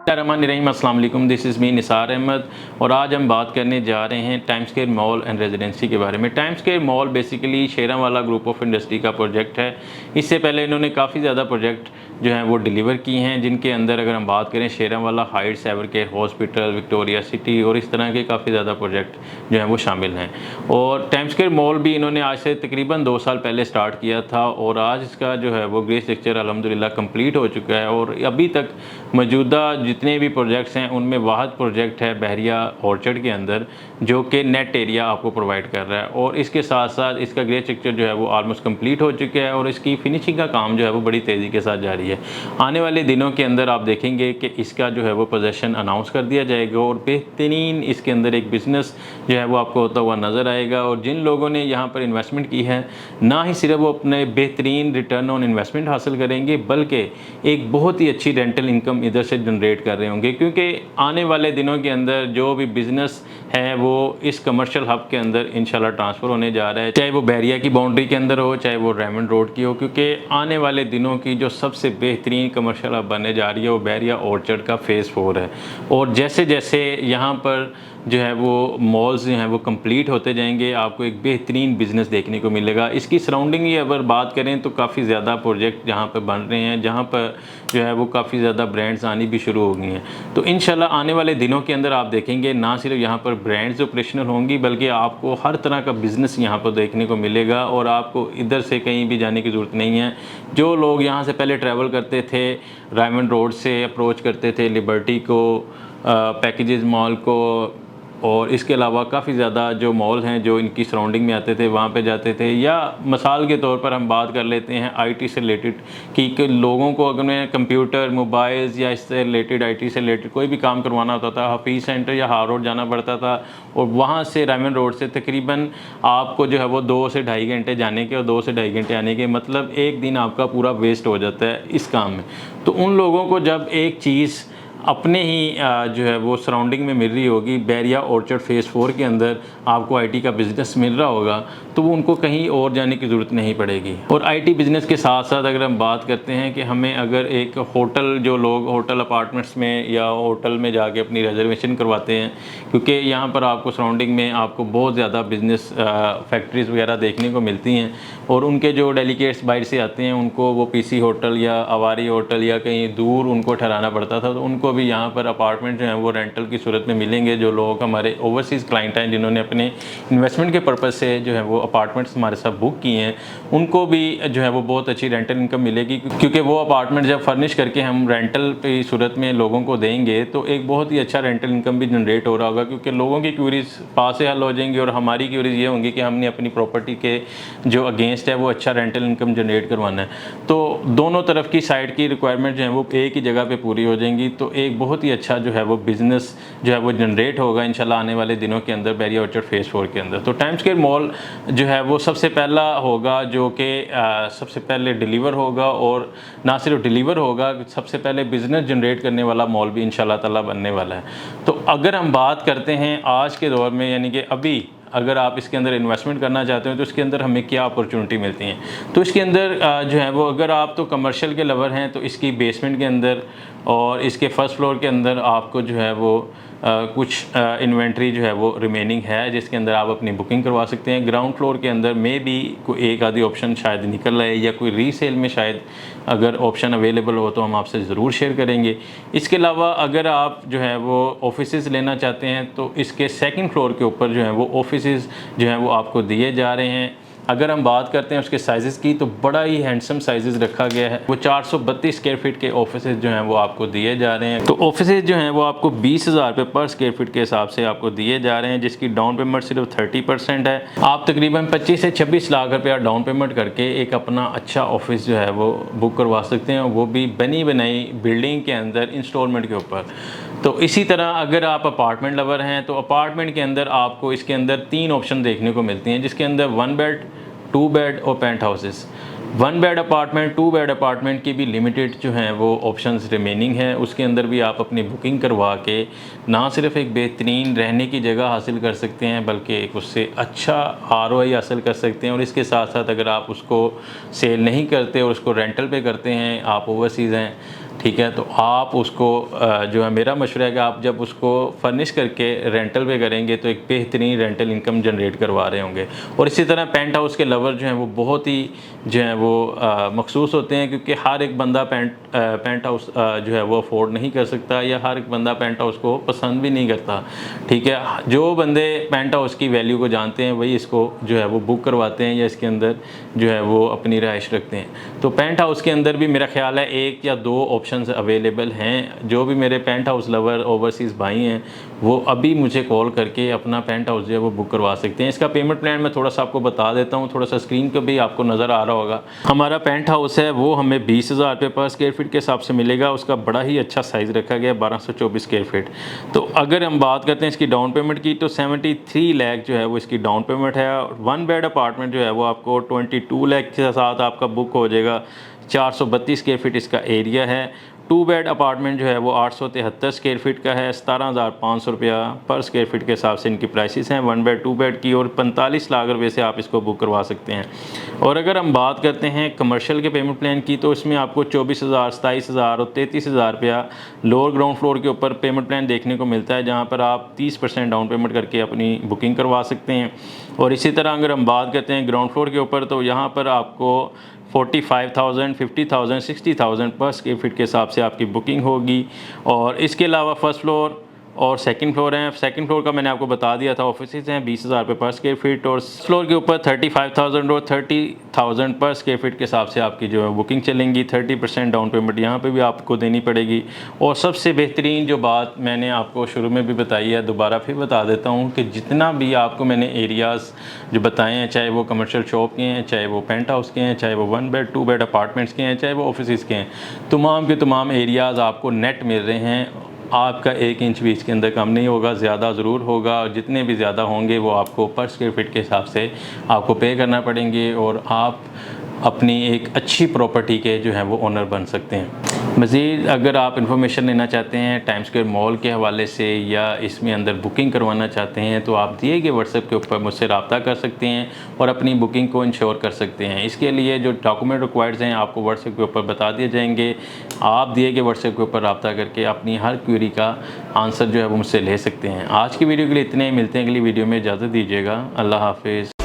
रहमान अस्सलाम वालेकुम, this is me Nisar Ahmed और आज हम बात करने जा रहे हैं Time Square mall and residency के बारे में। Time Square mall basically Sheranwala group of industry का प्रोजेक्ट है। इससे पहले इन्होंने काफ़ी ज़्यादा प्रोजेक्ट जो हैं वो डिलीवर किए हैं, जिनके अंदर अगर हम बात करें Sheranwala Heights, Evercare Hospital, Victoria City और इस तरह के काफ़ी ज़्यादा प्रोजेक्ट जो हैं वो शामिल हैं। और टाइम स्क्वायर मॉल भी इन्होंने आज से तकरीबन 2 साल पहले स्टार्ट किया था और आज इसका जो है वो ग्रे स्ट्रक्चर अल्हम्दुलिल्लाह कंप्लीट हो चुका है। और अभी तक मौजूदा जितने भी प्रोजेक्ट्स हैं उनमें वाहिद प्रोजेक्ट है बहरिया ऑर्चर्ड के अंदर, जो कि नेट एरिया आपको प्रोवाइड कर रहा है। और इसके साथ साथ इसका ग्रे स्ट्रक्चर जो है वो ऑलमोस्ट कंप्लीट हो चुका है और इसकी फिनिशिंग का काम जो है वो बड़ी तेज़ी के साथ जारी है। आने वाले दिनों के अंदर आप देखेंगे कि इसका जो है वो पोजेसन अनाउंस कर दिया जाएगा और बेहतरीन इसके अंदर एक बिज़नेस जो है वो आपको होता हुआ नज़र आएगा। और जिन लोगों ने यहाँ पर इन्वेस्टमेंट की है, ना ही सिर्फ वो अपने बेहतरीन रिटर्न ऑन इन्वेस्टमेंट हासिल करेंगे, बल्कि एक बहुत ही अच्छी रेंटल इनकम इधर से जनरेट कर रहे होंगे, क्योंकि आने वाले दिनों के अंदर जो भी बिज़नेस है वो इस कमर्शियल हब के अंदर इंशाल्लाह ट्रांसफ़र होने जा रहा है, चाहे वो बहरिया की बाउंड्री के अंदर हो, चाहे वो रेमंड रोड की हो। क्योंकि आने वाले दिनों की जो सबसे बेहतरीन कमर्शियल हब बनने जा रही है वो बहरिया ऑर्चर्ड का फ़ेज़ 4 है। और जैसे जैसे यहाँ पर जो है वो मॉल्स जो हैं वो कंप्लीट होते जाएंगे, आपको एक बेहतरीन बिज़नेस देखने को मिलेगा। इसकी सराउंडिंग ही अगर बात करें तो काफ़ी ज़्यादा प्रोजेक्ट जहाँ पर बन रहे हैं, जहाँ पर जो है वो काफ़ी ज़्यादा ब्रांड्स आनी भी शुरू हो गई हैं। तो इंशाल्लाह आने वाले दिनों के अंदर आप देखेंगे ना सिर्फ यहाँ पर ब्रांड्स ऑपरेशनल होंगी, बल्कि आपको हर तरह का बिज़नेस यहाँ पर देखने को मिलेगा और आपको इधर से कहीं भी जाने की ज़रूरत नहीं है। जो लोग यहाँ से पहले ट्रैवल करते थे, रायमंड रोड से अप्रोच करते थे लिबर्टी को, पैकेजेस मॉल को, और इसके अलावा काफ़ी ज़्यादा जो मॉल हैं जो इनकी सराउंडिंग में आते थे वहाँ पे जाते थे। या मिसाल के तौर पर हम बात कर लेते हैं आईटी से रिलेटेड कि लोगों को अगर मैं कंप्यूटर, मोबाइल्स या इससे रिलेटेड आईटी से रिलेटेड कोई भी काम करवाना होता था, हफीज़ सेंटर या हार रोड जाना पड़ता था और वहाँ से रायमंड रोड से तकरीबन आपको जो है वो 2 से ढाई घंटे जाने के और 2 से ढाई घंटे आने के, मतलब एक दिन आपका पूरा वेस्ट हो जाता है इस काम में। तो उन लोगों को जब एक चीज़ अपने ही जो है वो सराउंडिंग में मिल रही होगी, बहरिया ऑर्चर्ड फ़ेज़ 4 के अंदर आपको आईटी का बिज़नेस मिल रहा होगा, तो वो उनको कहीं और जाने की ज़रूरत नहीं पड़ेगी। और आईटी बिज़नेस के साथ साथ अगर हम बात करते हैं कि हमें अगर एक होटल, जो लोग होटल अपार्टमेंट्स में या होटल में जाके अपनी रिजर्वेशन करवाते हैं, क्योंकि यहाँ पर आपको सराउंडिंग में आपको बहुत ज़्यादा बिज़नेस फैक्ट्रीज़ वगैरह देखने को मिलती हैं और उनके जो डेलीगेट्स बाहर से आते हैं उनको वो पीसी होटल या आवारी होटल या कहीं दूर उनको ठहराना पड़ता था। तो उनको भी यहाँ पर अपार्टमेंट जो हैं वो रेंटल की सूरत में मिलेंगे। जो लोग हमारे ओवरसीज़ क्लाइंट हैं जिन्होंने अपने इन्वेस्टमेंट के पर्पज़ से जो है वो अपार्टमेंट्स हमारे साथ बुक किए हैं, उनको भी जो है वो बहुत अच्छी रेंटल इनकम मिलेगी, क्योंकि वो अपार्टमेंट जब फर्निश करके हम रेंटल की सूरत में लोगों को देंगे तो एक बहुत ही अच्छा रेंटल इनकम भी जनरेट हो रहा होगा, क्योंकि लोगों की क्यूरीज पास से हल हो जाएंगी और हमारी क्यूरीज ये होंगी कि हमने अपनी प्रॉपर्टी के जो अगेंस्ट है वो अच्छा रेंटल इनकम जनरेट करवाना है। तो दोनों तरफ की साइड की रिक्वायरमेंट जो है वो एक ही जगह पे पूरी हो जाएंगी। तो एक बहुत ही अच्छा जो है वो बिज़नेस जो है वो जनरेट होगा इंशाल्लाह आने वाले दिनों के अंदर बहरिया ऑर्चर्ड फ़ेज़ 4 के अंदर। तो टाइम स्क्वायर मॉल जो है वो सबसे पहला होगा जो कि सबसे पहले डिलीवर होगा, और ना सिर्फ डिलीवर होगा, सबसे पहले बिज़नेस जनरेट करने वाला मॉल भी इंशाल्लाह ताला बनने वाला है। तो अगर हम बात करते हैं आज के दौर में, यानी कि अभी अगर आप इसके अंदर इन्वेस्टमेंट करना चाहते हो तो इसके अंदर हमें क्या अपॉर्चुनिटी मिलती हैं, तो इसके अंदर जो है वो अगर आप तो कमर्शियल के लवर हैं तो इसकी बेसमेंट के अंदर और इसके फर्स्ट फ्लोर के अंदर आपको जो है वो कुछ इन्वेंट्री जो है वो रिमेनिंग है, जिसके अंदर आप अपनी बुकिंग करवा सकते हैं। ग्राउंड फ्लोर के अंदर में भी कोई एक आधी ऑप्शन शायद निकल आए या कोई रीसेल में शायद अगर ऑप्शन अवेलेबल हो तो हम आपसे ज़रूर शेयर करेंगे। इसके अलावा अगर आप जो है वो ऑफिसेज़ लेना चाहते हैं तो इसके सेकंड फ्लोर के ऊपर जो है वो ऑफिसेज़ जो हैं वो आपको दिए जा रहे हैं। अगर हम बात करते हैं उसके साइज़ की तो बड़ा ही हैंडसम साइज़ रखा गया है। वो 432 स्क्वायर फीट के ऑफिसेज जो हैं वो आपको दिए जा रहे हैं। तो ऑफिसेज जो हैं वो आपको 20,000 रुपये पर स्क्वायर फीट के हिसाब से आपको दिए जा रहे हैं, जिसकी डाउन पेमेंट सिर्फ 30% है। आप तकरीबन 25 से 26 लाख रुपया डाउन पेमेंट करके एक अपना अच्छा ऑफिस जो है वो बुक करवा सकते हैं, वो भी बनी बनाई बिल्डिंग के अंदर इंस्टॉलमेंट के ऊपर। तो इसी तरह अगर आप अपार्टमेंट लवर हैं तो अपार्टमेंट के अंदर आपको इसके अंदर 3 ऑप्शन देखने को मिलती हैं, जिसके अंदर 1 बेड, 2 बेड और penthouses. 1 bed apartment, 2 bed apartment की भी लिमिटेड जो हैं वो ऑप्शंस रिमेनिंग है। उसके अंदर भी आप अपनी बुकिंग करवा के ना सिर्फ एक बेहतरीन रहने की जगह हासिल कर सकते हैं, बल्कि एक उससे अच्छा आरओआई हासिल कर सकते हैं। और इसके साथ साथ अगर आप उसको सेल नहीं करते और उसको रेंटल पे करते हैं, आप ओवरसीज़ हैं ठीक है। तो आप उसको जो है मेरा मशवरा है कि आप जब उसको फर्निश करके रेंटल पे करेंगे तो एक बेहतरीन रेंटल इनकम जनरेट करवा रहे होंगे। और इसी तरह पेंट हाउस के लवर जो हैं वो बहुत ही जो है वो मखसूस होते हैं, क्योंकि हर एक बंदा पेंट हाउस जो है वो अफोर्ड नहीं कर सकता, या हर एक बंदा पेंट हाउस को पसंद भी नहीं करता। ठीक है, जो बंदे पेंट हाउस की वैल्यू को जानते हैं वही इसको जो है वो बुक करवाते हैं या इसके अंदर जो है वो अपनी रहाइश रखते हैं। तो पेंट हाउस के अंदर भी मेरा ख्याल है 1 या 2 ऑप्शंस अवेलेबल हैं। जो भी मेरे पेंट हाउस लवर ओवरसीज़ भाई हैं वो अभी मुझे कॉल करके अपना पेंट हाउस जो है वो बुक करवा सकते हैं। इसका पेमेंट प्लान मैं थोड़ा सा आपको बता देता हूँ, थोड़ा सा स्क्रीन पर भी आपको नज़र आ रहा होगा। हमारा पेंट हाउस है वो हमें 20,000 रुपये पर स्क्वायर फीट के हिसाब से मिलेगा। उसका बड़ा ही अच्छा साइज़ रखा गया है, 1224 स्क्वायर फीट। तो अगर हम बात करते हैं इसकी डाउन पेमेंट की, तो 73 लाख जो है वो इसकी डाउन पेमेंट है। 1 बेड अपार्टमेंट जो है वो आपको 22 लाख के साथ आपका बुक हो जाएगा। 432 स्क्वायर फीट इसका एरिया है। 2 बेड अपार्टमेंट जो है वो 873 स्क्वायर फीट का है। 17,500 रुपया पर स्क्वायर फीट के हिसाब से इनकी प्राइसेस हैं 1 बेड 2 बेड की, और 45 लाख रुपये से आप इसको बुक करवा सकते हैं। और अगर हम बात करते हैं कमर्शियल के पेमेंट प्लान की, तो इसमें आपको 24,000, 27,000 और 33,000 रुपया लोअर ग्राउंड फ्लोर के ऊपर पेमेंट प्लान देखने को मिलता है, जहाँ पर आप 30% डाउन पेमेंट करके अपनी बुकिंग करवा सकते हैं। और इसी तरह अगर हम बात करते हैं ग्राउंड फ्लोर के ऊपर, तो यहाँ पर आपको 45,000, 50,000, 60,000 पर स्क्वायर फीट के हिसाब से आपकी बुकिंग होगी। और इसके अलावा फर्स्ट फ्लोर और सेकंड फ्लोर हैं। सेकंड फ्लोर का मैंने आपको बता दिया था, ऑफिसेज हैं 20,000 रुपये पर स्क्वायर फीट, और फ्लोर के ऊपर 35,000 और 30,000 पर स्क्वायर फीट के हिसाब से आपकी जो है बुकिंग चलेंगी। 30% डाउन पेमेंट यहाँ पे भी आपको देनी पड़ेगी। और सबसे बेहतरीन जो बात मैंने आपको शुरू में भी बताई है, दोबारा फिर बता देता हूँ कि जितना भी आपको मैंने एरियाज़ जो बताए हैं, चाहे वो कमर्शियल शॉप के हैं, चाहे वो पेंट हाउस के हैं, चाहे वो 1 बेड 2 बेड अपार्टमेंट्स के हैं, चाहे वो ऑफिस के हैं, तमाम के तमाम एरियाज़ आपको नेट मिल रहे हैं। आपका 1 इंच भी इसके अंदर कम नहीं होगा, ज़्यादा ज़रूर होगा, और जितने भी ज़्यादा होंगे वो आपको पर स्क्वायर फीट के हिसाब से आपको पे करना पड़ेंगे, और आप अपनी एक अच्छी प्रॉपर्टी के जो है वो ओनर बन सकते हैं। मज़ीद अगर आप इन्फॉर्मेशन लेना चाहते हैं टाइम स्क्वायर मॉल के हवाले से, या इसमें अंदर बुकिंग करवाना चाहते हैं, तो आप दिए गए व्हाट्सएप के ऊपर मुझसे रब्ता कर सकते हैं और अपनी बुकिंग को इंश्योर कर सकते हैं। इसके लिए जो डॉक्यूमेंट रिक्वायर्ड हैं आपको व्हाट्सएप के ऊपर बता दिए जाएंगे। आप दिए गए व्हाट्सएप के ऊपर रब्ता करके अपनी हर क्वेरी का आंसर जो है वो मुझसे ले सकते हैं। आज की वीडियो के लिए इतने ही, मिलते हैं अगली वीडियो में, इजाज़त दीजिएगा। अल्लाह हाफिज़।